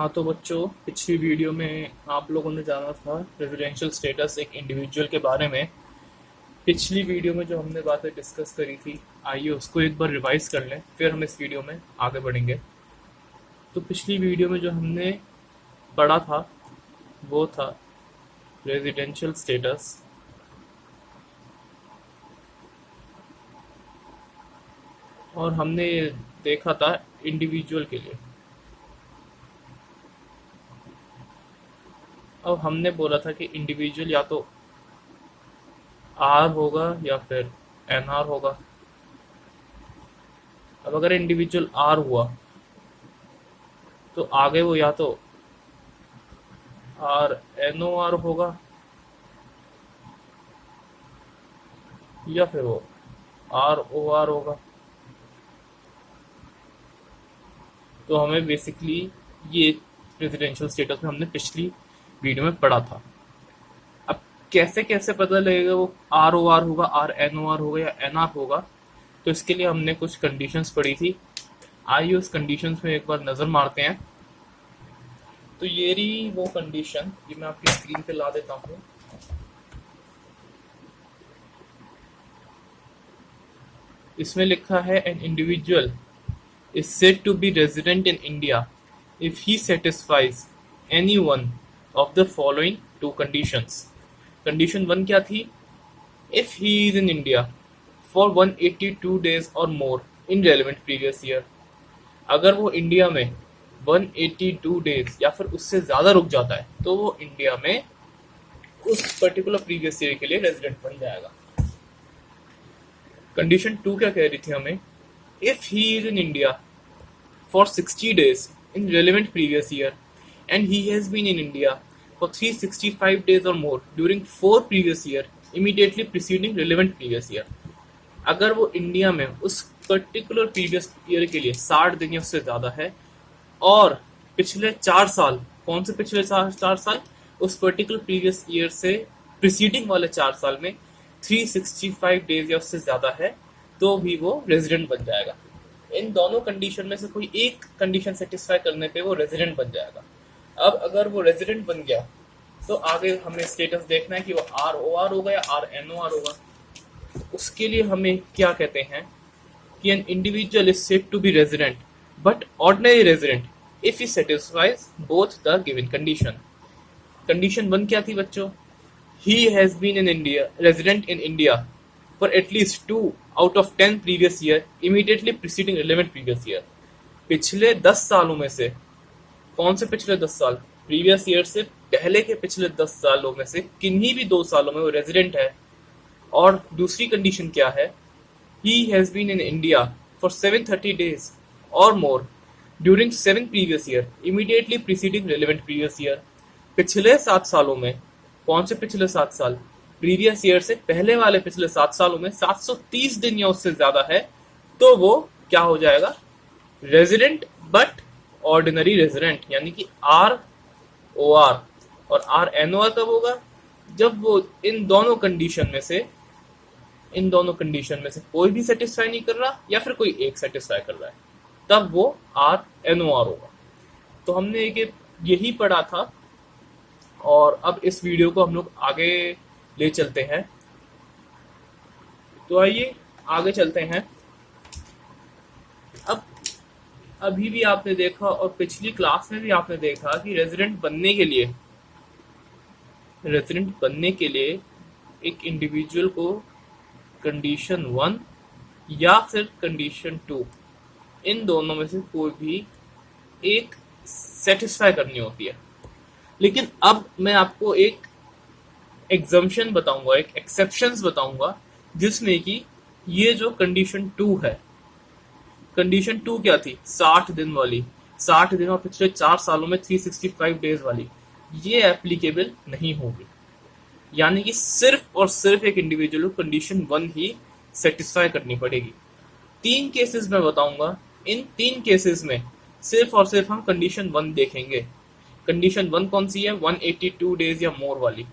हाँ तो बच्चों, पिछली वीडियो में आप लोगों ने जाना था रेजिडेंशियल स्टेटस एक इंडिविजुअल के बारे में। पिछली वीडियो में जो हमने बातें डिस्कस करी थी, आइए उसको एक बार रिवाइज कर लें, फिर हम इस वीडियो में आगे बढ़ेंगे। तो पिछली वीडियो में जो हमने पढ़ा था वो था रेजिडेंशियल स्टेटस, और हमने देखा था इंडिविजुअल के लिए। अब हमने बोला था कि इंडिविजुअल या तो आर होगा या फिर एन आर होगा। अब अगर इंडिविजुअल आर हुआ तो आगे वो या तो आर एन ओ आर होगा या फिर वो आर ओ आर होगा। तो हमें बेसिकली ये रेजिडेंशियल स्टेटस में हमने पिछली वीडियो में पढ़ा था। अब कैसे कैसे पता लगेगा वो आर ओ आर होगा, आर एन ओ आर होगा या एन आर होगा, तो इसके लिए हमने कुछ कंडीशंस पढ़ी थी। आइए उस कंडीशंस में एक बार नज़र मारते हैं। तो ये रही वो कंडीशन, ये मैं आपकी स्क्रीन पे ला देता हूँ। इसमें लिखा है an individual is said to be resident in India if he satisfies any one of the following two conditions. Condition 1 क्या थी? If he is in India for 182 days or more in relevant previous year. अगर वो India में 182 days या फिर उससे ज़्यादा रुक जाता है तो वो इंडिया में उस पर्टिकुलर प्रीवियस ईयर के लिए रेजिडेंट बन जाएगा। कंडीशन 2 क्या कह रही थी हमें? If he is in India for 60 days in relevant previous year and he has been in India for 365 days or more during 4 previous year immediately preceding relevant previous year. अगर वो India में उस particular previous year के लिए 60 दिन या उससे ज़्यादा है और पिछले 4 साल, कौन से पिछले 4 साल? उस पर्टिकुलर प्रीवियस ईयर से प्रीसीडिंग वाले 4 साल में 365 डेज या उससे ज़्यादा है तो भी वो रेजिडेंट बन जाएगा। इन दोनों कंडीशन में से कोई एक कंडीशन सेटिस्फाई करने पे वो रेजिडेंट बन जाएगा। अब अगर वो रेजिडेंट बन गया तो आगे हमें स्टेटस देखना है कि वो आर ओ आर होगा या आर एन ओ आर होगा। उसके लिए हमें क्या कहते हैं कि an individual is said to be resident but ordinary resident if he satisfies both the given condition. Condition 1 क्या थी बच्चों? He has been in India resident in India for at least 2 out of 10 previous year immediately preceding relevant previous year. पिछले 10 सालों में से, कौन से पिछले 10 साल? प्रीवियस ईयर से पहले के पिछले 10 सालों में से किन्हीं भी 2 सालों में वो रेजिडेंट है। और दूसरी कंडीशन क्या है? He has been in India for 730 days or more during 7 previous year immediately preceding relevant previous year. पिछले 7 सालों में, कौन से पिछले 7 साल? प्रीवियस ईयर से पहले वाले पिछले 7 सालों में 730 दिन या उससे ज्यादा है तो वो क्या हो जाएगा? रेजिडेंट बट ऑर्डिनरी रेजिडेंट, यानी कि आर ओ आर। और आर एन ओ आर कब होगा? जब वो इन दोनों कंडीशन में से कोई भी सेटिस्फाई नहीं कर रहा या फिर कोई एक सेटिस्फाई कर रहा है, तब वो आर एन ओ आर होगा। तो हमने यही पढ़ा था और अब इस वीडियो को हम लोग आगे ले चलते हैं। तो आइए आगे चलते हैं। अब अभी भी आपने देखा और पिछली क्लास में भी आपने देखा कि रेजिडेंट बनने के लिए एक इंडिविजुअल को कंडीशन 1 या फिर कंडीशन 2, इन दोनों में से कोई भी एक सेटिस्फाई करनी होती है। लेकिन अब मैं आपको एक एग्जम्पशन बताऊंगा, एक एक्सेप्शंस बताऊंगा, जिसमें कि ये जो कंडीशन 2 है, कंडीशन 2 क्या थी? 60 दिन वाली, 60 दिन और पिछले 4 सालों में 365 डेज वाली, ये एप्लीकेबल नहीं होगी। यानी कि सिर्फ और सिर्फ एक इंडिविजुअल को कंडीशन 1 ही सेटिस्फाई करनी पड़ेगी। 3 केसेस मैं बताऊंगा, इन 3 केसेस में सिर्फ और सिर्फ हम कंडीशन 1 देखेंगे। कंडीशन 1 कौन सी है? 182 डेज या मोर वाली।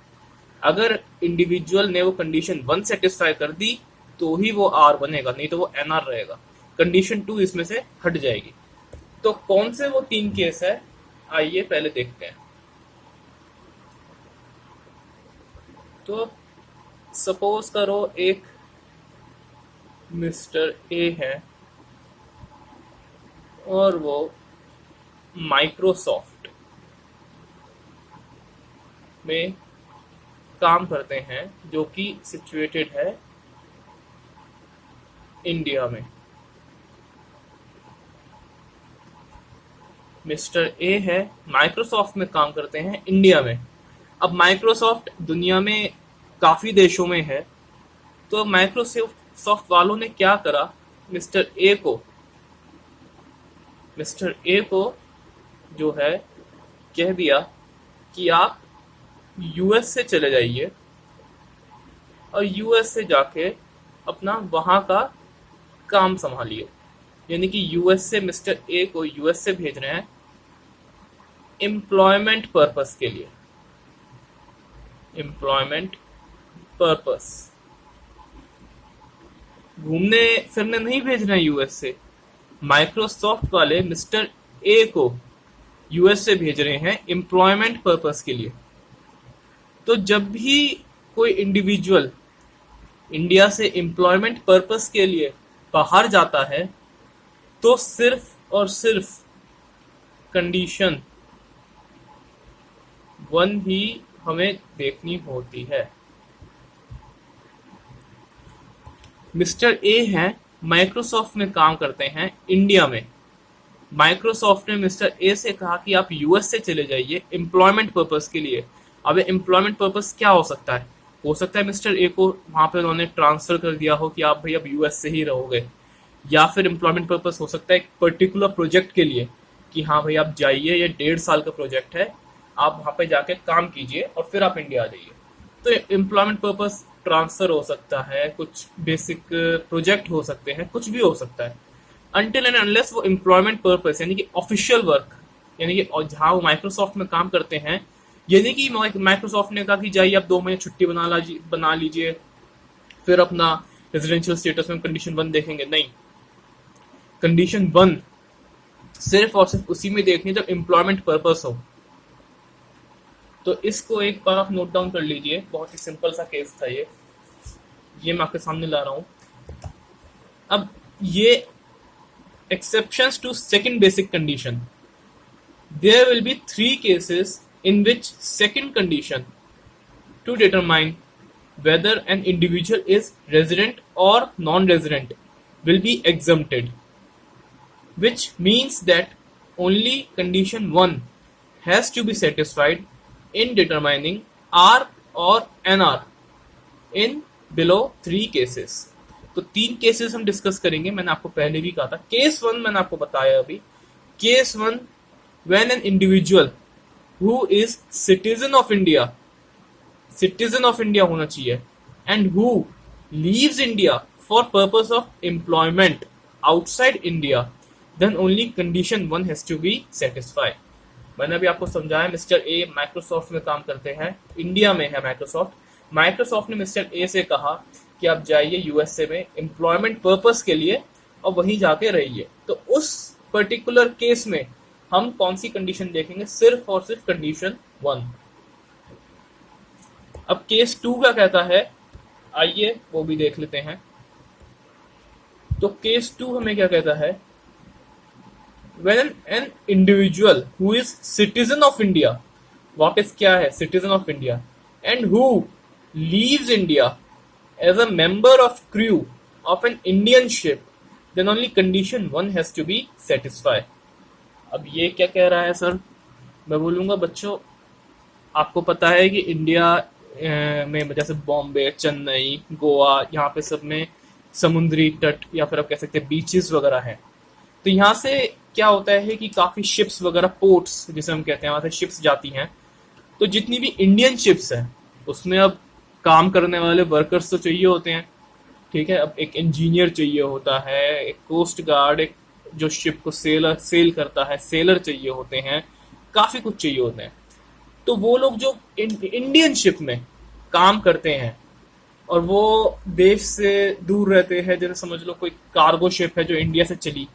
अगर इंडिविजुअल ने वो कंडीशन 1 सेटिस्फाई कर दी तो ही वो आर बनेगा, नहीं तो वो एन आर रहेगा। कंडीशन 2 इसमें से हट जाएगी। तो कौन से वो 3 केस है, आइए पहले देखते हैं। तो सपोज करो एक मिस्टर ए है और वो माइक्रोसॉफ्ट में काम करते हैं, जो कि सिचुएटेड है इंडिया में। मिस्टर ए है, माइक्रोसॉफ्ट में काम करते हैं इंडिया में। अब माइक्रोसॉफ्ट दुनिया में काफ़ी देशों में है, तो माइक्रोसॉफ्ट वालों ने क्या करा, मिस्टर ए को जो है कह दिया कि आप यूएस से चले जाइए और यूएस से जाके अपना वहाँ का काम संभालिए। यानी कि यूएस से मिस्टर ए को यूएस से भेज रहे हैं एम्प्लॉयमेंट पर्पस के लिए। एम्प्लॉयमेंट पर्पस, घूमने फिरने नहीं भेज रहे हैं यूएस से। माइक्रोसॉफ्ट वाले मिस्टर ए को यूएस से भेज रहे हैं एम्प्लॉयमेंट पर्पस के लिए। तो जब भी कोई इंडिविजुअल इंडिया से एम्प्लॉयमेंट पर्पस के लिए बाहर जाता है, तो सिर्फ और सिर्फ कंडीशन 1 ही हमें देखनी होती है। मिस्टर ए हैं, माइक्रोसॉफ्ट में काम करते हैं इंडिया में। माइक्रोसॉफ्ट ने मिस्टर ए से कहा कि आप यूएस से चले जाइए एम्प्लॉयमेंट पर्पस के लिए। अब एम्प्लॉयमेंट पर्पस क्या हो सकता है? हो सकता है मिस्टर ए को वहां पे उन्होंने ट्रांसफर कर दिया हो कि आप भाई अब यूएस से ही रहोगे, या फिर एम्प्लॉयमेंट पर्पस हो सकता है एक पर्टिकुलर प्रोजेक्ट के लिए कि हाँ भाई आप जाइए, ये 1.5 साल का प्रोजेक्ट है, आप वहां पे जाके काम कीजिए और फिर आप इंडिया आ जाइए। तो एम्प्लॉयमेंट पर्पस ट्रांसफर हो सकता है, कुछ बेसिक प्रोजेक्ट हो सकते हैं, कुछ भी हो सकता है। अनटिल एंड अनलेस वो एम्प्लॉयमेंट पर्पस यानी कि ऑफिशियल वर्क, यानी कि जहाँ वो माइक्रोसॉफ्ट में काम करते हैं, यानी कि माइक्रोसॉफ्ट ने कहा कि जाइए आप 2 महीने छुट्टी बना लीजिए, फिर अपना रेजिडेंशियल स्टेटस में कंडीशन 1 देखेंगे। नहीं, कंडीशन 1 सिर्फ और सिर्फ उसी में देखनी जब एम्प्लॉयमेंट पर्पस हो। तो इसको एक बार आप नोट डाउन कर लीजिए, बहुत ही सिंपल सा केस था ये मैं आपके सामने ला रहा हूं। अब ये exceptions to second basic condition, there will be 3 cases in which second condition to determine whether an individual is resident or non-resident will be exempted, which means that only condition 1 has to be satisfied in determining R or NR in below 3 cases. तो 3 cases हम discuss करेंगे। मैंने आपको पहले भी कहा था, case 1 मैंने आपको बताया अभी। Case 1, when an individual who is citizen of India होना चाहिए, and who leaves India for purpose of employment outside India, then only condition 1 has to be satisfied. मैंने अभी आपको समझाया, मिस्टर ए माइक्रोसॉफ्ट में काम करते हैं, इंडिया में है माइक्रोसॉफ्ट ने मिस्टर ए से कहा कि आप जाइए यूएसए में एम्प्लॉयमेंट पर्पस के लिए और वहीं जाके रहिए। तो उस पर्टिकुलर केस में हम कौन सी कंडीशन देखेंगे? सिर्फ और सिर्फ कंडीशन 1। अब केस 2 क्या कहता है, आइए वो भी देख लेते हैं। तो केस 2 हमें क्या कहता है, when an individual who is citizen of India, what is क्या है citizen of India, and who leaves India as a member of crew of an Indian ship, then only condition 1 has to be satisfied. अब ये क्या कह रहा है sir? मैं बोलूँगा बच्चों, आपको पता है कि इंडिया में जैसे बॉम्बे, चेन्नई, गोवा, यहाँ पे सब में समुद्री तट या फिर आप कह सकते हैं बीचेस वगैरह हैं। तो यहाँ से क्या होता है कि काफ़ी शिप्स वगैरह, पोर्ट्स जिसे हम कहते हैं, वहाँ से शिप्स जाती हैं। तो जितनी भी इंडियन शिप्स हैं उसमें अब काम करने वाले वर्कर्स तो चाहिए होते हैं, ठीक है। अब एक इंजीनियर चाहिए होता है, एक कोस्ट गार्ड, एक जो शिप को सेल करता है, सेलर चाहिए होते हैं, काफ़ी कुछ चाहिए होते हैं। तो वो लोग जो इंडियन शिप में काम करते हैं और वो देश से दूर रहते हैं, जैसे समझ लो कोई कार्गो शिप है जो इंडिया से चली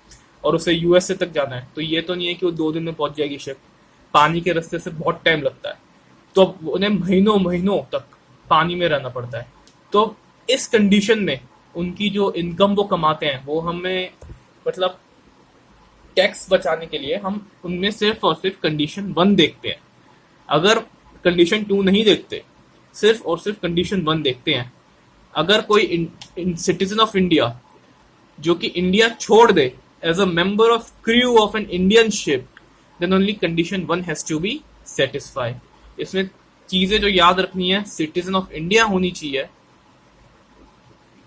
और उसे यूएसए तक जाना है, तो ये तो नहीं है कि वो 2 दिन में पहुंच जाएगी शिप। पानी के रास्ते से बहुत टाइम लगता है, तो उन्हें महीनों महीनों तक पानी में रहना पड़ता है। तो इस कंडीशन में उनकी जो इनकम वो कमाते हैं वो हमें मतलब टैक्स बचाने के लिए हम उनमें सिर्फ और सिर्फ कंडीशन 1 देखते हैं। अगर कंडीशन 2 नहीं देखते, सिर्फ और सिर्फ कंडीशन 1 देखते हैं, अगर कोई सिटीजन ऑफ इंडिया जो कि इंडिया छोड़ दे as a member of crew of an Indian ship, then only condition 1 has to be satisfy. इसमें चीजें जो याद रखनी है, सिटीजन ऑफ इंडिया होनी चाहिए,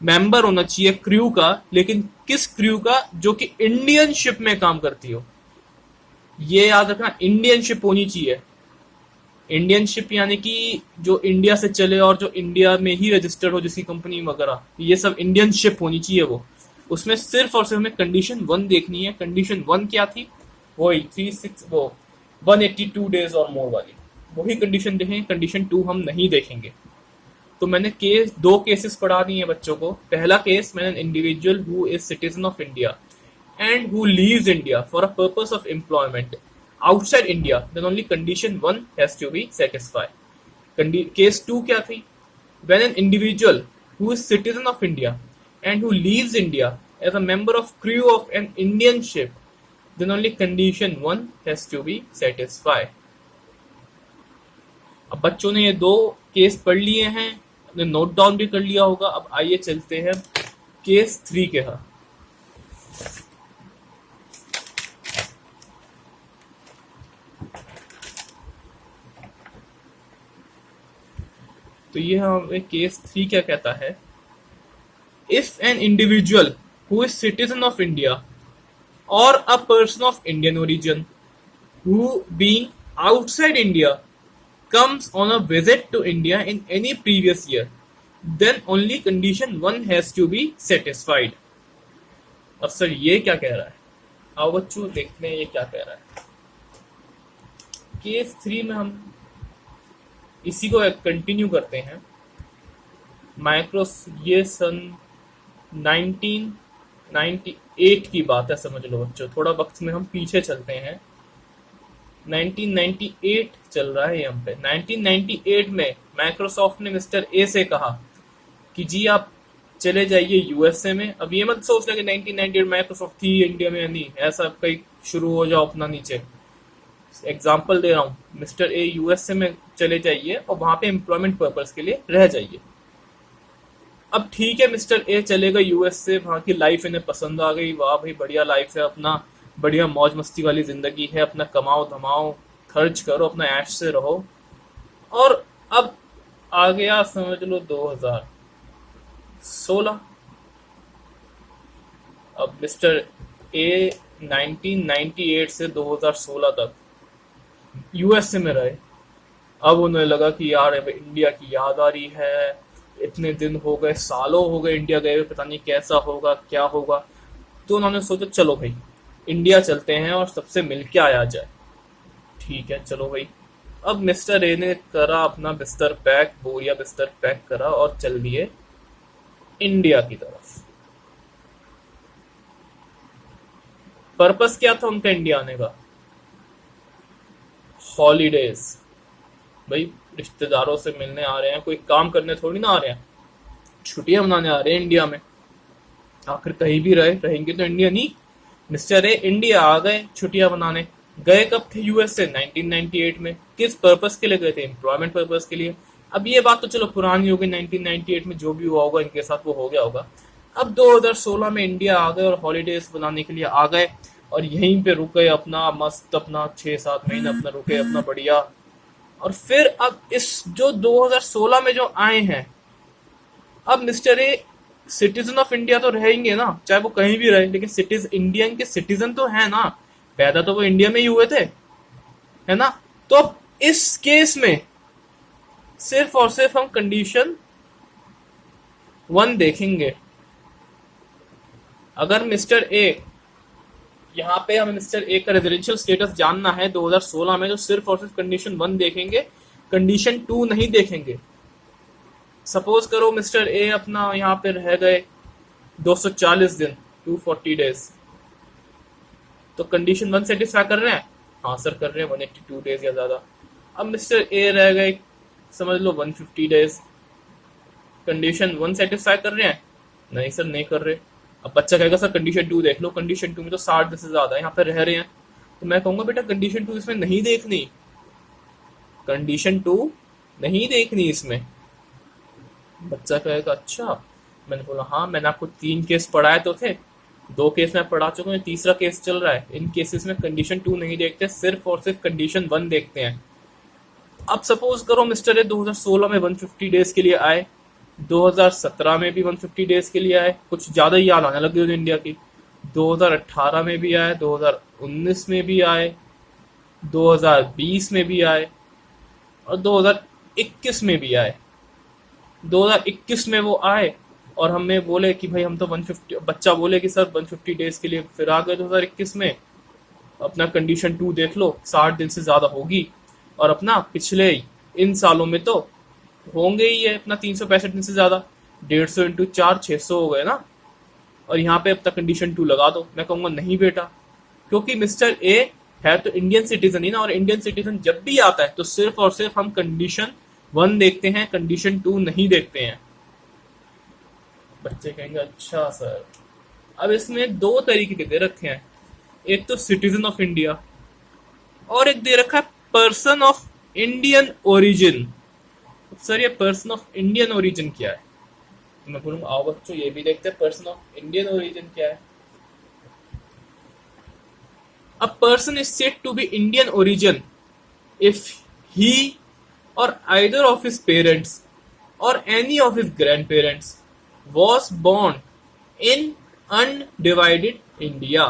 मेंबर होना चाहिए क्रू का, लेकिन किस क्रू का, जो कि इंडियन शिप में काम करती हो। ये याद रखना, इंडियन शिप होनी चाहिए। इंडियन शिप यानी कि जो इंडिया से चले और जो इंडिया में ही रजिस्टर्ड हो, जिसकी कंपनी वगैरह, ये सब इंडियन शिप होनी चाहिए वो। उसमें सिर्फ और सिर्फ हमें कंडीशन 1 देखनी है। कंडीशन 1 क्या थी? वही 182 डेज और मोर वाली, वही कंडीशन देखेंगे। कंडीशन 2 हम नहीं देखेंगे। तो मैंने 2 केसेस पढ़ा दिए हैं बच्चों को। पहला केस, मैंने individual who is citizen of India and who leaves India for a purpose of employment outside India, then only condition 1 has to be satisfied. Case 2 क्या थी? When an individual who is citizen of India and who leaves India as a member of crew of an Indian ship, then only condition 1 has to be satisfied. अब बच्चों ने ये 2 case पढ़ लिए हैं, अपने नोट डाउन भी कर लिया होगा। अब आइए चलते हैं केस 3 के यहाँ। तो ये हमें केस 3 क्या कहता है? If an individual who is citizen of India और a person of Indian origin who being outside India comes on a visit to India in any previous year, then only condition 1 has to be satisfied. अब sir ये क्या कह रहा है? आओ बच्चों देखते हैं ये क्या कह रहा है। केस 3 में हम इसी को कंटिन्यू करते हैं। ये सन 1998 की बात है, समझ लो बच्चों। थोड़ा वक्त में हम पीछे चलते हैं। 1998 चल रहा है यहाँ पे। 1998 में माइक्रोसॉफ्ट ने मिस्टर ए से कहा कि जी आप चले जाइए यूएसए में। अब ये मत सोच लें कि 1998 माइक्रोसॉफ्ट थी इंडिया में, नहीं, ऐसा कहीं शुरू हो जाओ अपना नीचे। एग्जाम्पल दे रहा हूँ, मिस्टर ए यूएसए में चले जाइए और वहां पे एम्प्लॉयमेंट पर्पस के लिए रह जाइए। अब ठीक है, मिस्टर ए चले गए यूएसए, वहां की लाइफ इन्हें पसंद आ गई। वाह भाई बढ़िया लाइफ है, अपना बढ़िया मौज मस्ती वाली जिंदगी है, अपना कमाओ धमाओ, खर्च करो, अपना ऐश से रहो। और अब आ गया समझ लो 2016। अब मिस्टर ए 1998 से 2016 तक यूएसए में रहे। अब उन्हें लगा कि यार इंडिया की याद आ रही है, इतने दिन हो गए, सालों हो गए इंडिया गए हुए, पता नहीं कैसा होगा क्या होगा। तो उन्होंने सोचा चलो भाई इंडिया चलते हैं और सबसे मिलके आया जाए। ठीक है चलो भाई। अब मिस्टर ए ने करा अपना बिस्तर पैक, बोरिया बिस्तर पैक करा और चल दिए इंडिया की तरफ। पर्पस क्या था उनका इंडिया आने का? हॉलीडेज। भाई रिश्तेदारों से मिलने आ रहे हैं, कोई काम करने थोड़ी ना आ रहे हैं, छुट्टियां मनाने आ रहे हैं इंडिया में। आखिर कहीं भी रहेंगे तो इंडिया नहीं। मिस्टर ए इंडिया आ गए छुट्टियां मनाने। गए कब थे यूएसए? 1998 में। किस पर्पस के लिए गए थे? एम्प्लॉयमेंट पर्पस के लिए। अब ये बात तो चलो पुरानी हो गई, 1998 में जो भी हुआ होगा इनके साथ वो हो गया होगा। अब 2016 में इंडिया आ गए और हॉलीडेज बनाने के लिए आ गए और यहीं पे रुके अपना मस्त, अपना 6-7 महीने अपना रुके अपना बढ़िया। और फिर अब इस जो 2016 में जो आए हैं, अब mister a citizen of India तो रहेंगे ना, चाहे वो कहीं भी रहे, लेकिन इंडियन के सिटीजन तो है ना, पैदा तो वो इंडिया में ही हुए थे, है ना। तो अब इस केस में सिर्फ और सिर्फ हम कंडीशन 1 देखेंगे। अगर मिस्टर ए, यहाँ पे हमें मिस्टर ए का रेजिडेंशियल स्टेटस जानना है 2016 में, तो सिर्फ और सिर्फ कंडीशन 1 देखेंगे, कंडीशन 2 नहीं देखेंगे। सपोज करो मिस्टर ए अपना यहाँ पे रह गए 240 दिन, 240 डेज, तो कंडीशन 1 सेटिस्फाई कर रहे हैं? हाँ सर कर रहे हैं 182 डेज या ज़्यादा। अब मिस्टर ए रह गए समझ लो 150 डेज। कंडीशन वन सेटिस्फाई कर रहे हैं? नहीं सर नहीं कर रहे। अब बच्चा कहेगा सर कंडीशन टू देख लो, कंडीशन टू में तो 60 दिन से ज़्यादा यहाँ पे रह रहे हैं। तो मैं कहूँगा बेटा कंडीशन टू इसमें नहीं देखनी, कंडीशन टू नहीं देखनी इसमें। बच्चा कहेगा अच्छा। मैंने बोला हाँ मैंने आपको 3 केस पढ़ाए तो थे, 2 केस मैं पढ़ा चुका हूँ, तीसरा केस चल रहा है। इन केसेस में कंडीशन 2 नहीं देखते, सिर्फ और सिर्फ कंडीशन 1 देखते हैं। अब सपोज करो मिस्टर ए 2016 में 150 डेज के लिए आए, 2017 में भी 150 डेज के लिए आए, कुछ ज़्यादा ही याद आने लगी इंडिया की। 2018 में भी आए, 2019 में भी आए, 2020 में भी आए और 2021 में भी आए। 2021 में वो आए और हमें बोले कि भाई हम तो 150, बच्चा बोले कि सर 150 डेज के लिए फिर आ गए 2021 में। अपना कंडीशन 2 देख लो, 60 दिन से ज़्यादा होगी और अपना पिछले इन सालों में तो होंगे ही है अपना 365 दिन से ज़्यादा। 150 इंटू 4 600 हो गए ना। और यहाँ पे अब तक कंडीशन 2 लगा दो। मैं कहूँगा नहीं बेटा, क्योंकि मिस्टर ए है तो इंडियन सिटीजन ही ना, और इंडियन सिटीजन जब भी आता है तो सिर्फ और सिर्फ हम कंडीशन 1 देखते हैं, कंडीशन 2 नहीं देखते हैं। बच्चे कहेंगे अच्छा सर। अब इसमें 2 तरीके के दे रखे हैं, एक तो सिटीजन ऑफ इंडिया और एक दे रखा है person of Indian origin. Sir ये पर्सन ऑफ इंडियन ओरिजिन क्या है? तो मैं बोलूंगा आओ बच्चों ये भी देखते हैं पर्सन ऑफ इंडियन ओरिजिन क्या है। A person is said to be Indian origin if he or either of his parents or any of his grandparents was born in undivided India।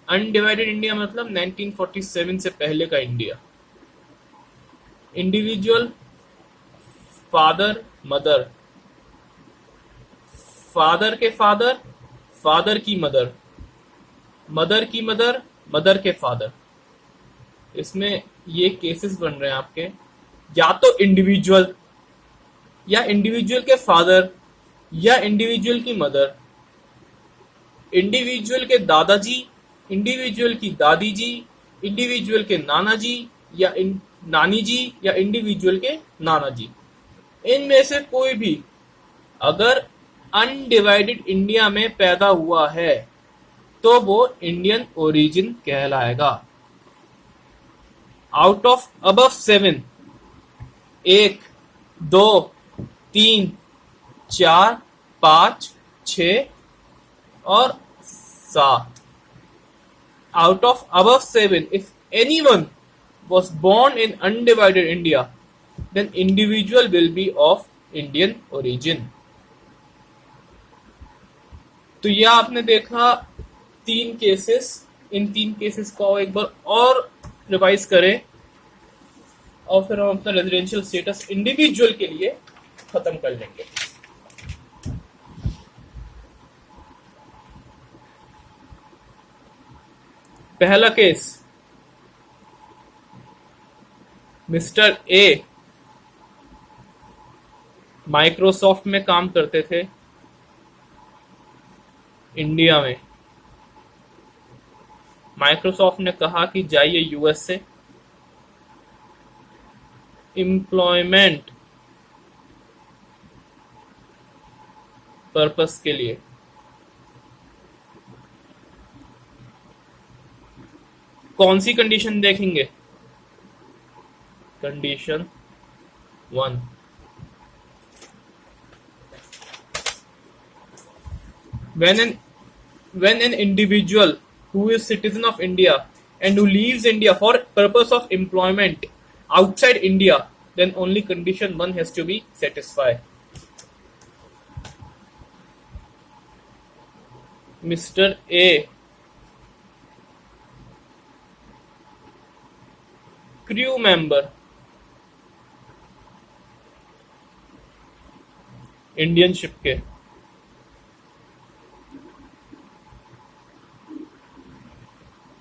Undivided India मतलब 1947 से पहले का India. Individual father mother, father के father, father की mother, mother की mother, mother के father. इसमें ये केसेस बन रहे हैं आपके, या तो इंडिविजुअल या इंडिविजुअल के फादर या इंडिविजुअल की मदर, इंडिविजुअल के दादाजी, इंडिविजुअल की दादी जी, इंडिविजुअल के नाना जी या नानी जी या इंडिविजुअल के नाना जी। इनमें से कोई भी अगर अनडिवाइडेड इंडिया में पैदा हुआ है तो वो इंडियन ओरिजिन कहलाएगा। आउट ऑफ अबव 7, 1 2 3 4 5 6 और 7, out of above 7, if anyone was born in undivided India, then individual will be of Indian origin। तो यह आपने देखा 3 केसेस। इन 3 केसेस को एक बार और रिवाइज करें और फिर हम अपना रेजिडेंशियल स्टेटस इंडिविजुअल के लिए खत्म कर लेंगे। पहला केस, मिस्टर ए माइक्रोसॉफ्ट में काम करते थे इंडिया में। माइक्रोसॉफ्ट ने कहा कि जाइए यूएस से एम्प्लॉयमेंट पर्पस के लिए। कौन सी कंडीशन देखेंगे? Condition 1। when an individual who is citizen of India and who leaves India for purpose of employment outside India, then only condition 1 has to be satisfied। Mr. A crew member Indian ship के,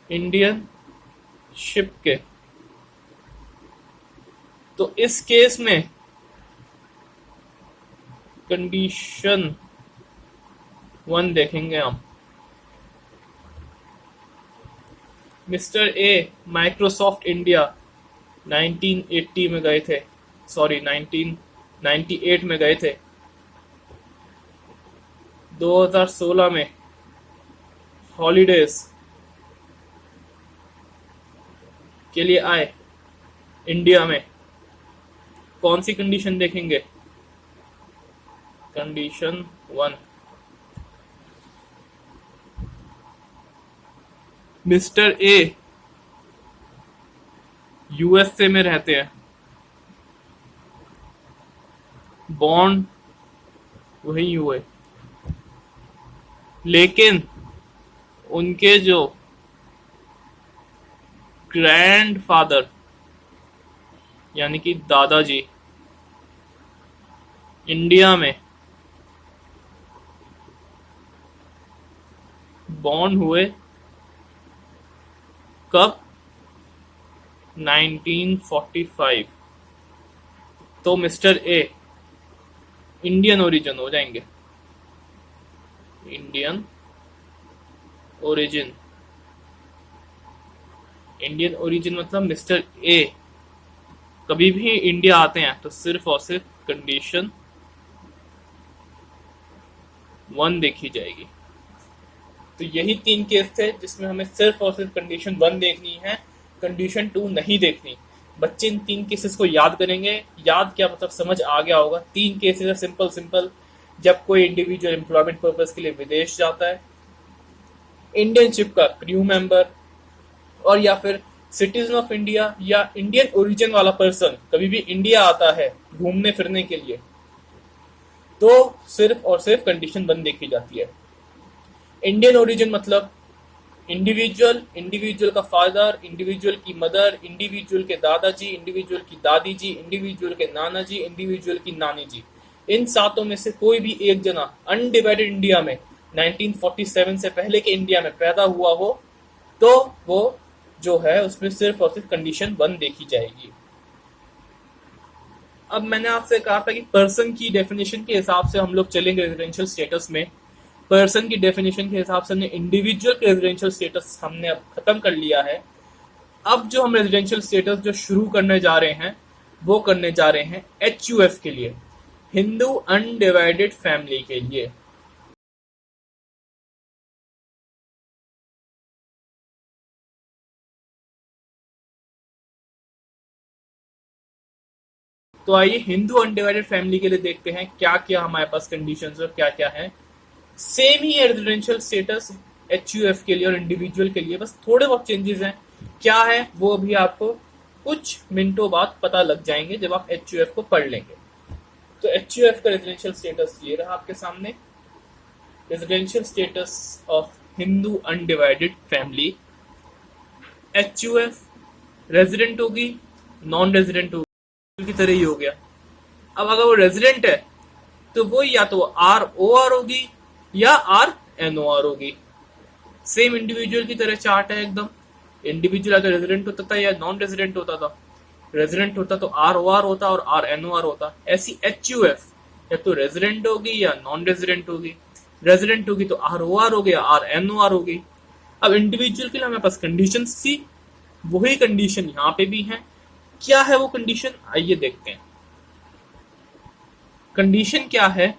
Indian ship के। तो इस case में condition 1 देखेंगे हम। Mister A Microsoft India 1980 में गए थे, सॉरी 1998 में गए थे। 2016 में हॉलीडेज के लिए आए इंडिया में। कौन सी कंडीशन देखेंगे? कंडीशन 1, मिस्टर ए यूएसए में रहते हैं, बॉर्न वहीं हुए, लेकिन उनके जो ग्रैंडफादर यानी कि दादाजी इंडिया में बॉर्न हुए कब? 1945। तो मिस्टर ए इंडियन ओरिजिन हो जाएंगे। इंडियन ओरिजिन, इंडियन ओरिजिन मतलब मिस्टर ए कभी भी इंडिया आते हैं तो सिर्फ और सिर्फ कंडीशन 1 देखी जाएगी। तो यही 3 केस थे जिसमें हमें सिर्फ और सिर्फ कंडीशन 1 देखनी है, कंडीशन 2 नहीं देखनी। बच्चे इन 3 केसेस को याद करेंगे। याद क्या मतलब, समझ आ गया होगा। 3 केसेस है सिंपल। जब कोई इंडिविजुअल एम्प्लॉयमेंट पर्पस के लिए विदेश जाता है, इंडियन शिप का क्रू मेंबर, और या फिर सिटीजन ऑफ इंडिया या इंडियन ओरिजिन वाला पर्सन कभी भी इंडिया आता है घूमने फिरने के लिए, तो सिर्फ और सिर्फ कंडीशन 1 देखी जाती है। इंडियन ओरिजिन मतलब इंडिविजुअल का फादर, इंडिविजुअल की मदर, इंडिविजुअल के दादाजी, इंडिविजुअल की दादी जी, इंडिविजुअल के नाना जी, इंडिविजुअल की नानी जी। इन 7 में से कोई भी एक जना अनडिवाइडेड इंडिया में 1947 से पहले के इंडिया में पैदा हुआ हो तो वो जो है उसमें सिर्फ और सिर्फ कंडीशन 1 देखी जाएगी। अब मैंने आपसे कहा था कि पर्सन की डेफिनेशन के हिसाब से हम लोग चलेंगे रेजिडेंशियल स्टेटस में। पर्सन की डेफिनेशन के हिसाब से हमने इंडिविजुअल रेजिडेंशियल स्टेटस हमने अब खत्म कर लिया है। अब जो हम रेजिडेंशियल स्टेटस जो शुरू करने जा रहे हैं वो करने जा रहे हैं HUF के लिए, हिंदू अनडिवाइडेड फैमिली के लिए। तो आइए हिंदू अनडिवाइडेड फैमिली के लिए देखते हैं क्या क्या हमारे पास कंडीशंस और क्या क्या है। सेम ही है रेजिडेंशियल स्टेटस HUF के लिए और इंडिविजुअल के लिए, बस थोड़े बहुत चेंजेस हैं। क्या है वो अभी आपको कुछ मिनटों बाद पता लग जाएंगे जब आप HUF को पढ़ लेंगे। तो HUF का रेजिडेंशियल स्टेटस ये रहा आपके सामने, residential status of Hindu undivided family. HUF resident होगी, नॉन रेजिडेंट होगी की तरह ही हो गया। अब अगर वो रेजिडेंट है तो वो या तो ROR होगी या RNOR होगी। सेम इंडिविजुअल की तरह चार्ट है एकदम। इंडिविजुअल अगर रेजिडेंट होता था या नॉन रेजिडेंट होता था, रेजिडेंट होता तो ROR होता और RNOR होता। ऐसी HUF या तो रेजिडेंट होगी या नॉन रेजिडेंट होगी। रेजिडेंट होगी तो ROR होगी या RNOR होगी। अब इंडिविजुअल के लिए हमारे पास कंडीशन थी, वही कंडीशन यहाँ पे भी है। क्या है वो कंडीशन, आइए देखते हैं। कंडीशन क्या है?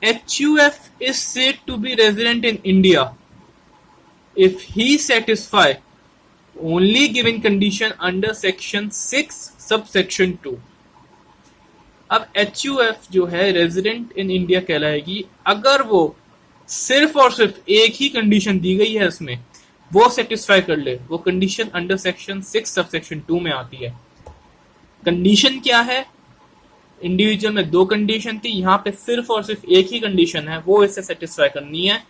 HUF is said to be resident in India if he satisfy only given condition under section 6 subsection 2। अब HUF जो है रेजिडेंट इन इंडिया कहलाएगी अगर वो सिर्फ और सिर्फ एक ही कंडीशन दी गई है उसमें वो सेटिस्फाई कर ले। वो कंडीशन अंडर सेक्शन 6 सबसेक्शन 2 में आती है। कंडीशन क्या है? इंडिविजुअल में 2 कंडीशन थी, यहाँ पे सिर्फ और सिर्फ एक ही कंडीशन है, वो इसे सेटिस्फाई करनी है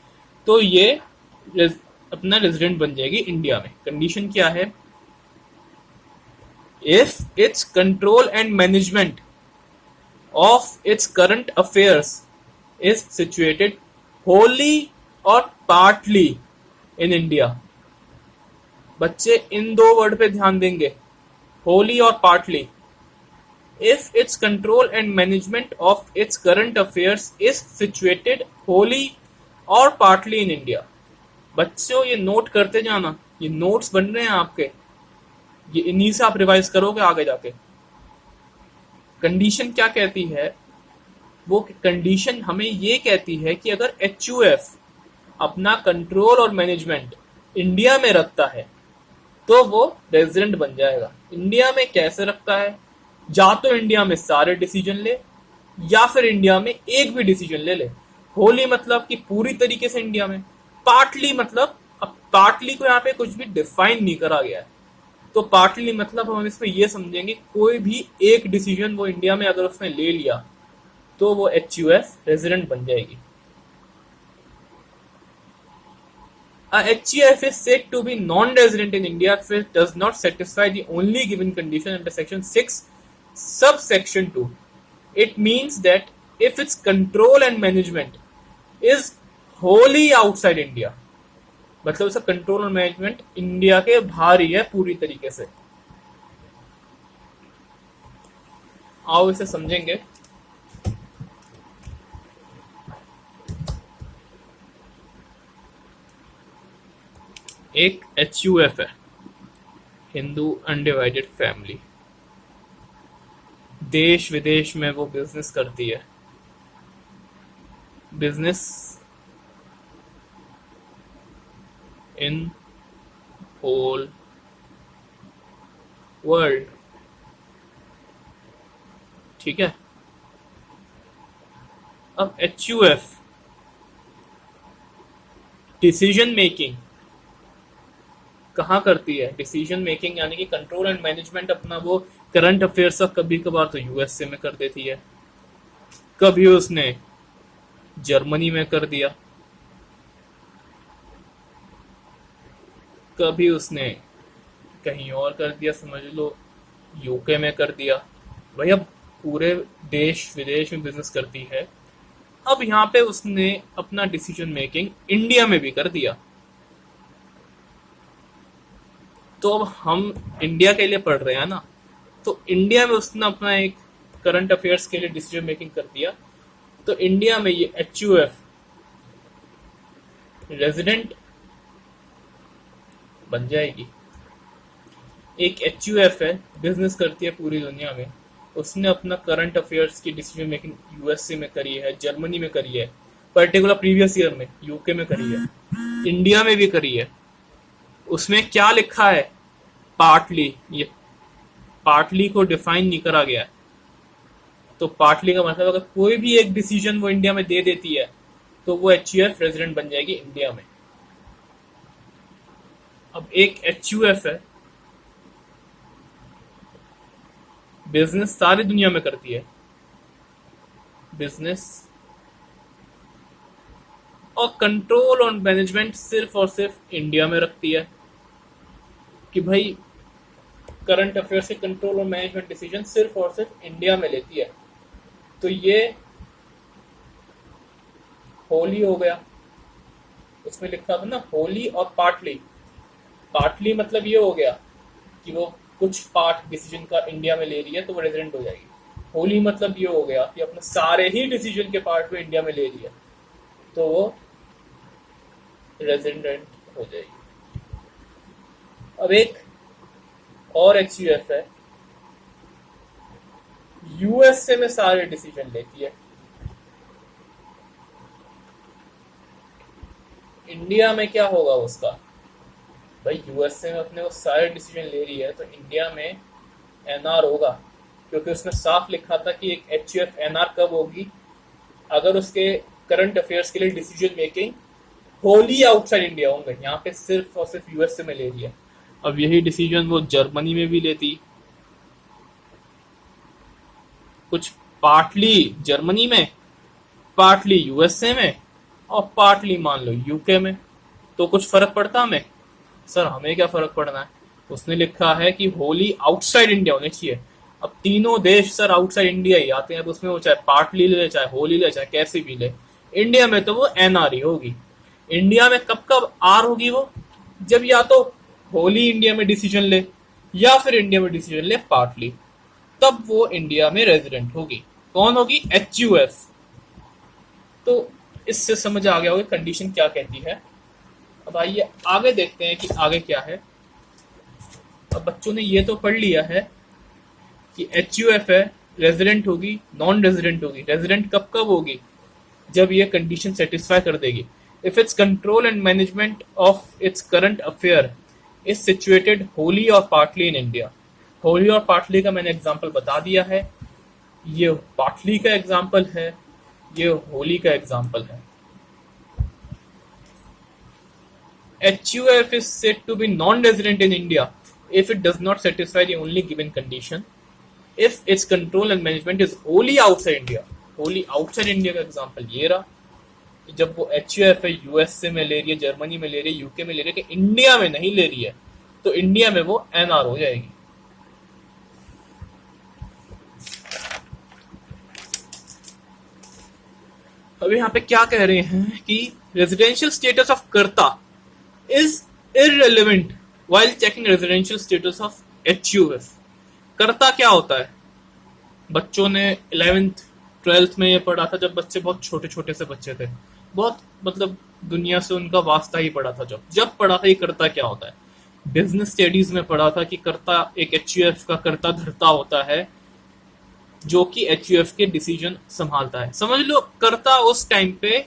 तो ये अपना रेजिडेंट बन जाएगी इंडिया में। कंडीशन क्या है? If it's control and management of its current affairs is situated Holi और पार्टली इन इंडिया। बच्चे इन 2 वर्ड पे ध्यान देंगे, होली और partly. If its control and management of its current affairs is situated wholly or partly in India। बच्चों ये note करते जाना, ये नोट्स बन रहे हैं आपके, ये इन्हीं से आप रिवाइज करोगे आगे जाके। कंडीशन क्या कहती है, वो कंडीशन हमें ये कहती है कि अगर HUF अपना कंट्रोल और मैनेजमेंट इंडिया में रखता है तो वो रेजिडेंट बन जाएगा। इंडिया में कैसे रखता है, या तो इंडिया में सारे डिसीजन ले या फिर इंडिया में एक भी डिसीजन ले ले। होली मतलब कि पूरी तरीके से इंडिया में, पार्टली मतलब, अब पार्टली को यहाँ पे कुछ भी डिफाइन नहीं करा गया है, तो पार्टली मतलब हम इसमें ये समझेंगे कोई भी एक डिसीजन वो इंडिया में अगर उसने ले लिया तो वो HUF रेजिडेंट बन जाएगी। A HUF is said to be non-resident in India if it does not satisfy the only given condition under Section 6, subsection 2. It means that if its control and management is wholly outside India, मतलब उसका control और management India के बाहर ही है पूरी तरीके से। आओ इसे समझेंगे। एक HUF है, हिंदू अनडिवाइडेड फैमिली, देश विदेश में वो बिजनेस करती है, बिजनेस इन होल वर्ल्ड, ठीक है। अब HUF डिसीजन मेकिंग कहाँ करती है, डिसीजन मेकिंग यानी कि कंट्रोल एंड मैनेजमेंट अपना वो करंट अफेयर्स का कभी कभार तो USA में कर देती है, कभी उसने जर्मनी में कर दिया, कभी उसने कहीं और कर दिया, समझ लो UK में कर दिया। भाई अब पूरे देश विदेश में बिजनेस करती है। अब यहाँ पे उसने अपना डिसीजन मेकिंग इंडिया में भी कर दिया, तो अब हम इंडिया के लिए पढ़ रहे हैं ना, तो इंडिया में उसने अपना एक करंट अफेयर्स के लिए डिसीजन मेकिंग कर दिया, तो इंडिया में ये HUF रेजिडेंट बन जाएगी। एक HUF है, बिजनेस करती है पूरी दुनिया में, उसने अपना करंट अफेयर्स की डिसीजन मेकिंग USA में करी है, जर्मनी में करी है, पर्टिकुलर प्रीवियस ईयर में UK में करी है, इंडिया में भी करी है। उसमें क्या लिखा है, पार्टली, ये पार्टली को डिफाइन नहीं करा गया है, तो पार्टली का मतलब अगर कोई भी एक डिसीजन वो इंडिया में दे देती है तो वो HUF रेजिडेंट बन जाएगी इंडिया में। अब एक HUF है, बिजनेस सारी दुनिया में करती है, बिजनेस और कंट्रोल और मैनेजमेंट सिर्फ और सिर्फ इंडिया में रखती है, कि भाई करंट अफेयर्स के कंट्रोल और मैनेजमेंट डिसीजन सिर्फ और सिर्फ इंडिया में लेती है। तो ये होली हो गया, उसमें लिखा था ना होली और पार्टली, पार्टली मतलब ये हो गया कि वो कुछ पार्ट डिसीजन का इंडिया में ले रही है तो वो रेजिडेंट हो जाएगी। होली मतलब ये हो गया कि अपने सारे ही डिसीजन के पार्ट वो इंडिया में ले रही है तो वो रेजिडेंट हो जाएगी। अब एक और HUF है, USA में सारे डिसीजन लेती है, इंडिया में क्या होगा उसका, भाई USA में अपने वो सारे डिसीजन ले रही है तो इंडिया में NR होगा, क्योंकि उसने साफ लिखा था कि एक HUF NR कब होगी, अगर उसके करंट अफेयर्स के लिए decision making Holi outside India होंगे। यहाँ पे सिर्फ और सिर्फ USA में ले रही है। अब यही डिसीजन वो जर्मनी में भी लेती, कुछ पार्टली जर्मनी में, पार्टली USA में और पार्टली मान लो UK में, तो कुछ फर्क पड़ता हमें? सर हमें क्या फर्क पड़ना है, उसने लिखा है कि होली आउटसाइड इंडिया होने चाहिए। अब तीनों देश सर आउटसाइड इंडिया ही आते हैं, अब उसमें वो चाहे पार्टली ले चाहे होली ले चाहे कैसी भी ले, इंडिया में तो वो NR ही होगी। इंडिया में कब कब R होगी वो, जब या तो होली इंडिया में डिसीजन ले या फिर इंडिया में डिसीजन ले पार्टली, तब वो इंडिया में रेजिडेंट होगी। कौन होगी? HUF। तो इससे समझ आ गया होगा कंडीशन क्या कहती है। अब आइए आगे देखते हैं कि आगे क्या है। अब बच्चों ने ये तो पढ़ लिया है कि HUF है, रेजिडेंट होगी, नॉन रेजिडेंट होगी। रेजिडेंट कब कब होगी? जब ये कंडीशन सेटिस्फाई कर देगी। If it's control and management of its current affair is situated Holi और पार्टली इन इंडिया। होली और पार्टली का मैंने एग्जांपल बता दिया है। ये पार्टली का एग्जांपल है, ये होली का एग्जांपल है। HUF is said to be non-resident in India if it does not satisfy the only given condition. If its control and management is wholly outside India. wholly outside India का example ये रहा। जब वो HUF है USA में ले रही है, जर्मनी में ले रही है, यूके में ले रही है, कि इंडिया में नहीं ले रही है, तो इंडिया में वो NR हो जाएगी। अब यहाँ पे क्या कह रहे हैं कि रेजिडेंशियल स्टेटस ऑफ कर्ता is irrelevant while checking residential status of HUF। कर्ता क्या होता है? बच्चों ने 11th 12th में ये पढ़ा था, जब बच्चे बहुत छोटे छोटे से बच्चे थे, बहुत मतलब दुनिया से उनका वास्ता ही पड़ा था। जब पढ़ा था ये कर्ता क्या होता है। बिजनेस स्टडीज में पढ़ा था कि कर्ता एक HUF का कर्ता धर्ता होता है जो कि HUF के डिसीजन संभालता है। समझ लो कर्ता उस टाइम पे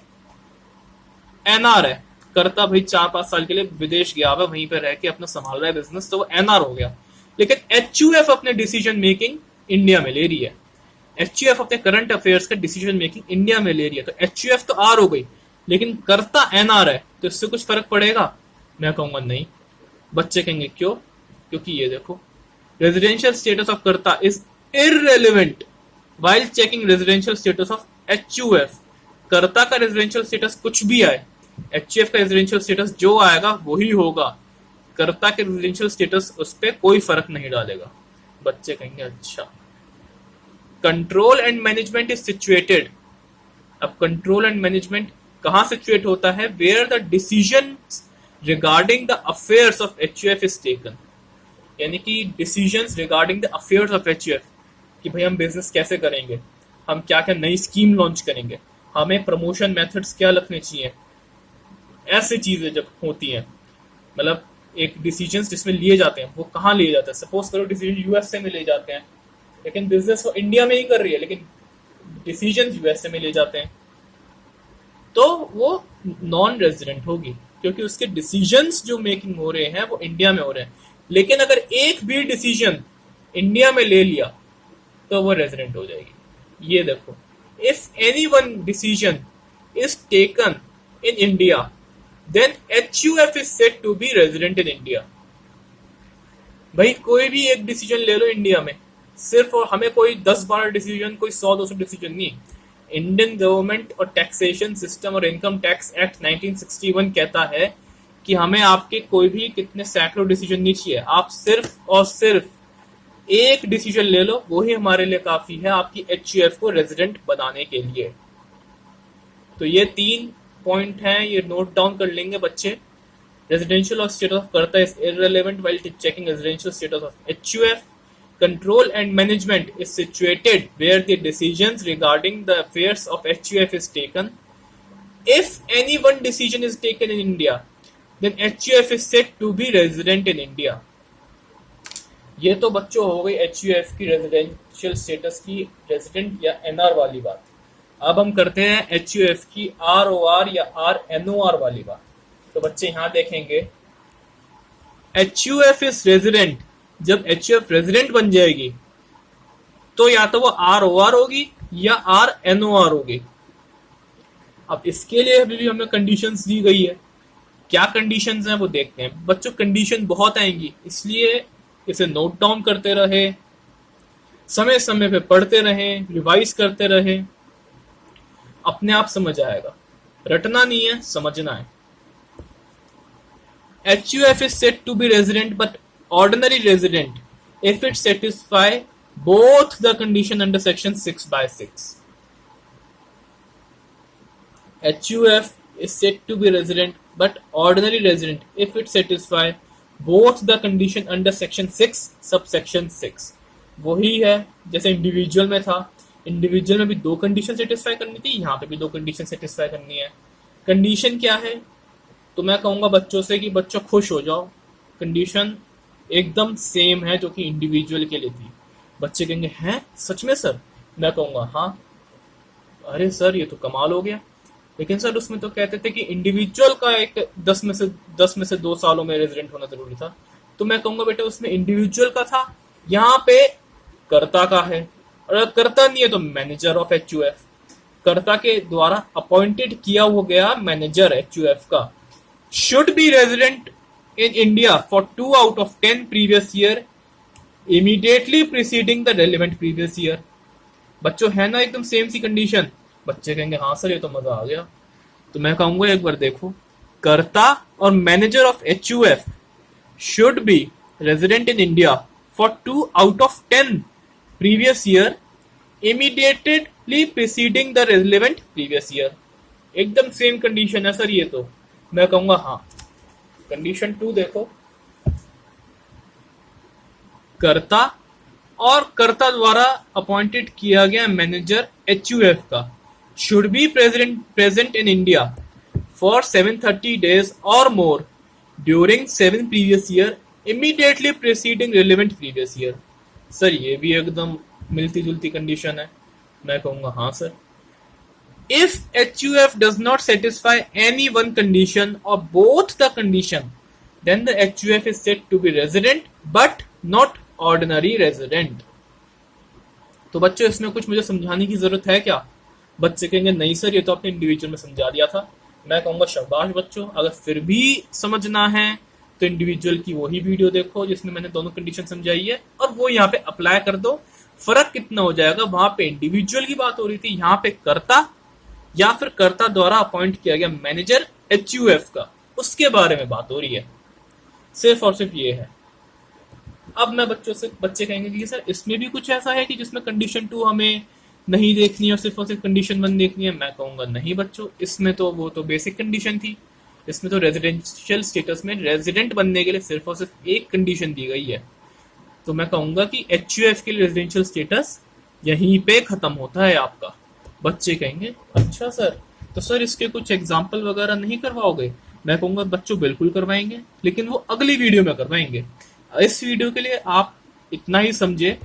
NR है। कर्ता भाई 4-5 साल के लिए विदेश गया हुआ, वहीं पे रह के अपना संभाल रहा है बिजनेस, तो वो NR हो गया। लेकिन HUF अपने डिसीजन मेकिंग इंडिया में ले रही है। HUF अपने करंट अफेयर्स का डिसीजन मेकिंग इंडिया में ले रही है, तो HUF तो R हो गई, लेकिन कर्ता NR है, तो इससे कुछ फर्क पड़ेगा? मैं कहूंगा नहीं। बच्चे कहेंगे क्यों? क्योंकि ये देखो, रेजिडेंशियल स्टेटस ऑफ कर्ता is irrelevant while checking residential status of HUF। कर्ता का रेजिडेंशियल स्टेटस कुछ भी आए, HUF का रेजिडेंशियल स्टेटस जो आएगा वही होगा। कर्ता के रेजिडेंशियल स्टेटस उस पर कोई फर्क नहीं डालेगा। बच्चे कहेंगे अच्छा। Control and management is situated. अब कंट्रोल एंड मैनेजमेंट कहां सिचुएट होता है? Where the decision regarding the affairs of HUF is taken. यानी कि decisions regarding the affairs of HUF, कि भाई हम बिजनेस कैसे करेंगे, हम क्या क्या नई स्कीम लॉन्च करेंगे, हमें प्रमोशन मेथड्स क्या रखने चाहिए, ऐसी चीजें जब होती हैं, मतलब एक डिसीजंस जिसमें लिए जाते हैं वो कहाँ लिए जाते हैं। सपोज करो डिसीजन USA में ले जाते हैं, लेकिन बिजनेस वो इंडिया में ही कर रही है, लेकिन डिसीजन USA में ले जाते हैं, तो वो नॉन रेजिडेंट होगी, क्योंकि उसके डिसीजंस जो मेकिंग हो रहे हैं वो इंडिया में हो रहे हैं। लेकिन अगर एक भी डिसीजन इंडिया में ले लिया तो वो रेजिडेंट हो जाएगी। ये देखो, if any one decision is taken in India then HUF is said to be resident in India. भाई कोई भी एक डिसीजन ले लो इंडिया में, सिर्फ, और हमें कोई 10-12 डिसीजन, कोई 100-200 डिसीजन नहीं। इंडियन गवर्नमेंट और टैक्सेशन सिस्टम और इनकम टैक्स एक्ट 1961 कहता है कि हमें आपके कोई भी कितने सैकड़ों डिसीजन नहीं चाहिए, आप सिर्फ और सिर्फ एक डिसीजन ले लो, वही हमारे लिए काफी है आपकी HUF को रेजिडेंट बनाने के लिए। तो ये 3 पॉइंट हैं, ये नोट डाउन कर लेंगे बच्चे। रेजिडेंशियल और स्टेटस ऑफ कर्ता is irrelevant while checking residential status of HUF। Control and management is situated where the decisions regarding the affairs of HUF is taken. If any one decision is taken in India, then HUF is said to be resident in India. ये तो बच्चों हो गई HUF की residential status की resident या NR वाली बात। अब हम करते हैं HUF की ROR या RNOR वाली बात। तो बच्चे यहाँ देखेंगे, HUF is resident। जब HUF रेजिडेंट बन जाएगी तो या तो वो ROR होगी या RNOR होगी। अब इसके लिए अभी भी हमें कंडीशंस दी गई है। क्या कंडीशंस हैं वो देखते हैं। बच्चों कंडीशन बहुत आएंगी, इसलिए इसे नोट डाउन करते रहे, समय समय पे पढ़ते रहे, रिवाइज करते रहे, अपने आप समझ आएगा। रटना नहीं है, समझना है। HUF is said to be resident but ordinary resident if it satisfy both the condition under section 6/6. HUF is said to be resident but ordinary resident if it satisfy both the condition under section 6 subsection 6. वही है जैसे individual में था, individual में भी 2 condition satisfy करनी थी, यहाँ पे भी 2 कंडीशन सेटिस्फाई करनी है। कंडीशन क्या है? तो मैं कहूँगा बच्चों से कि बच्चों खुश हो जाओ, कंडीशन एकदम सेम है जो कि इंडिविजुअल के लिए थी। बच्चे कहेंगे हैं सच में सर? मैं कहूँगा हाँ। अरे सर ये तो कमाल हो गया, लेकिन सर उसमें तो कहते थे कि इंडिविजुअल का एक 10 में से 2 सालों में रेजिडेंट होना जरूरी था। तो मैं कहूँगा बेटा उसमें इंडिविजुअल का था, यहाँ पे कर्ता का है। और अगर कर्ता नहीं है तो मैनेजर ऑफ एचयूएफ, कर्ता के द्वारा अपॉइंटेड किया हुआ गया मैनेजर एचयूएफ का should be resident in India for 2 out of 10 previous year immediately preceding the relevant previous year। बच्चों है ना एकदम सेम सी कंडीशन? बच्चे कहेंगे हाँ सर ये तो मजा आ गया। तो मैं कहूंगा एक बार देखो, कर्ता और manager of HUF should be resident in India for 2 out of 10 previous year immediately preceding the relevant previous year। एकदम सेम कंडीशन है सर ये तो। मैं कहूंगा हाँ। कंडीशन 2 देखो, कर्ता और कर्ता द्वारा अपॉइंटेड किया गया मैनेजर एचयूएफ का should be present in India for 730 days और मोर during 7 previous year immediately preceding relevant previous year। Sir ये भी एकदम मिलती जुलती कंडीशन है। मैं कहूंगा हाँ sir. If HUF does not satisfy any one condition or both the condition, then the HUF is said to be resident but not ordinary resident। तो बच्चों इसमें कुछ मुझे समझाने की जरूरत है क्या? बच्चे कहेंगे नहीं सर ये तो आपने इंडिविजुअल में समझा दिया था। मैं कहूंगा शाबाश बच्चों, अगर फिर भी समझना है तो इंडिविजुअल की वही वीडियो देखो जिसमें मैंने दोनों कंडीशन समझाई है और वो यहाँ पे अप्लाई कर दो। फर्क कितना हो जाएगा, वहां पे इंडिविजुअल की बात हो रही थी, यहाँ पे कर्ता या फिर कर्ता द्वारा अपॉइंट किया गया मैनेजर एचयूएफ का, उसके बारे में बात हो रही है। सिर्फ और सिर्फ ये है। अब मैं बच्चे कहेंगे कि सर इसमें भी कुछ ऐसा है कि जिसमें कंडीशन 2 हमें नहीं देखनी है और सिर्फ कंडीशन 1 देखनी है। मैं कहूंगा नहीं बच्चों, इसमें तो वो तो बेसिक कंडीशन थी। इसमें तो रेजिडेंशियल स्टेटस में रेजिडेंट बनने के लिए सिर्फ और सिर्फ एक कंडीशन दी गई है। तो मैं कहूंगा कि एचयूएफ के लिए रेजिडेंशियल स्टेटस यहीं पे खत्म होता है आपका। बच्चे कहेंगे अच्छा सर, तो सर इसके कुछ एग्जाम्पल वगैरह नहीं करवाओगे? मैं कहूंगा बच्चों बिल्कुल करवाएंगे, लेकिन वो अगली वीडियो में करवाएंगे। इस वीडियो के लिए आप इतना ही समझे,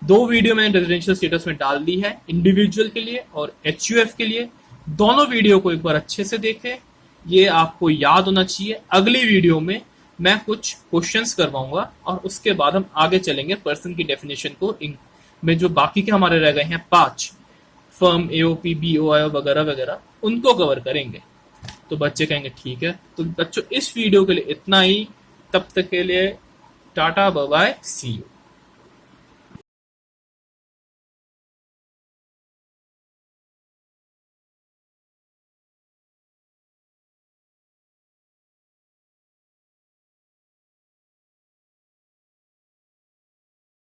2 वीडियो मैंने रेजिडेंशियल स्टेटस में डाल दी है, इंडिविजुअल के लिए और एचयूएफ के लिए। दोनों वीडियो को एक बार अच्छे से देखें, ये आपको याद होना चाहिए। अगली वीडियो में मैं कुछ क्वेश्चंस करवाऊंगा और उसके बाद हम आगे चलेंगे पर्सन की डेफिनेशन को में जो बाकी के हमारे रह गए हैं 5 फर्म, एओपी, बीओआई वगैरह वगैरह, उनको कवर करेंगे। तो बच्चे कहेंगे ठीक है। तो बच्चों इस वीडियो के लिए इतना ही, तब तक के लिए tata bye bye, see you.